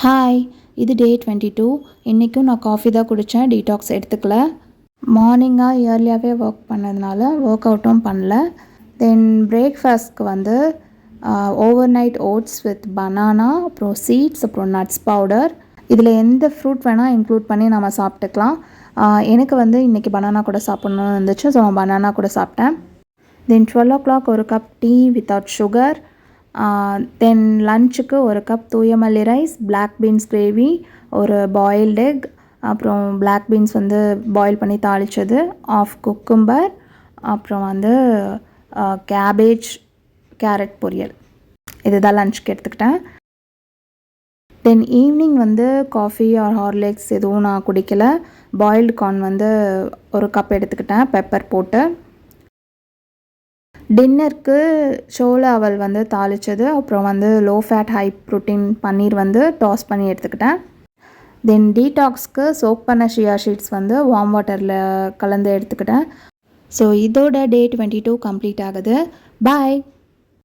Hi, இது டே 22. இன்றைக்கும் நான் காஃபி தான் குடித்தேன், டீடாக்ஸ் எடுத்துக்கல. மார்னிங்காக இயர்லியாகவே ஒர்க் பண்ணதுனால ஒர்க் அவுட்டும் பண்ணல. தென் பிரேக்ஃபாஸ்ட்க்கு வந்து overnight oats with banana, அப்புறம் சீட்ஸ், அப்புறம் நட்ஸ் பவுடர். இதில் எந்த ஃப்ரூட் வேணால் இன்க்ளூட் பண்ணி நம்ம சாப்பிட்டுக்கலாம். எனக்கு வந்து இன்றைக்கி பனானா கூட சாப்பிட்ணுன்னு இருந்துச்சு, ஸோ நான் பனானா கூட சாப்பிட்டேன். தென் 12 o'clock ஒரு கப் டீ வித்தவுட் சுகர். தென் லன்ச்சுக்கு ஒரு கப் தூய மல்லி ரைஸ், பிளாக் பீன்ஸ் கிரேவி, ஒரு பாயில்டு எக், அப்புறம் பிளாக் பீன்ஸ் வந்து பாயில் பண்ணி தாளித்தது, ஆஃப் குக்கும்பர், அப்புறம் வந்து கேபேஜ் கேரட் பொரியல். இதுதான் லன்ச்சுக்கு எடுத்துக்கிட்டேன். தென் ஈவினிங் வந்து காஃபி ஆர் ஹார்லிக்ஸ் எதுவும் நான் குடிக்கலை. பாயில்டு கார்ன் வந்து ஒரு கப் எடுத்துக்கிட்டேன் பெப்பர் போட்டு. டின்னருக்கு சோள அவல் வந்து தாளித்தது, அப்புறம் வந்து லோ ஃபேட் ஹை ப்ரோட்டீன் பன்னீர் வந்து டாஸ் பண்ணி எடுத்துக்கிட்டேன். தென் டீடாக்ஸ்க்கு சோக் பண்ண ஷியா ஷீட்ஸ் வந்து வார்ம் வாட்டரில் கலந்து எடுத்துக்கிட்டேன். ஸோ இதோட டே 22 கம்ப்ளீட் ஆகுது. பாய்.